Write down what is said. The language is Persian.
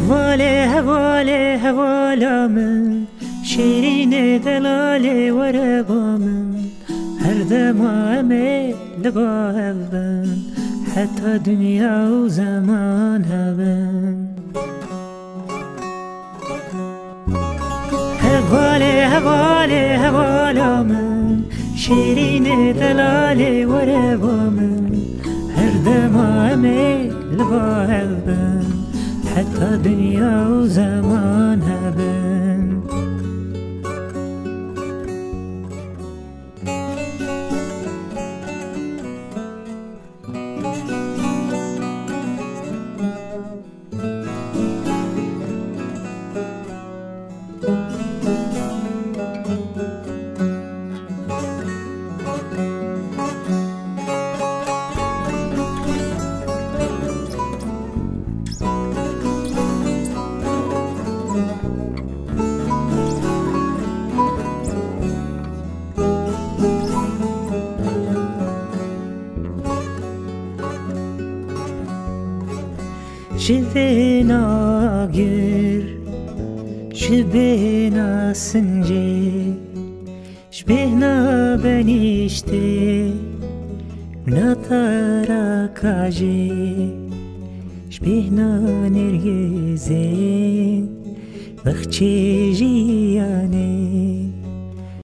هواله هوالا من شیرین دلاله ورقا من هر دمامه لبا هبن حتی دنیا و زمان هبن هواله هوالا من شیرین دلاله ورقا من هر دمامه لبا هبن حتى دنيا وزمان هبن شبنا گر شبنا سنجي شبهنا بنيشتي نطارا كاجي شبهنا نرجزين بخشي جياني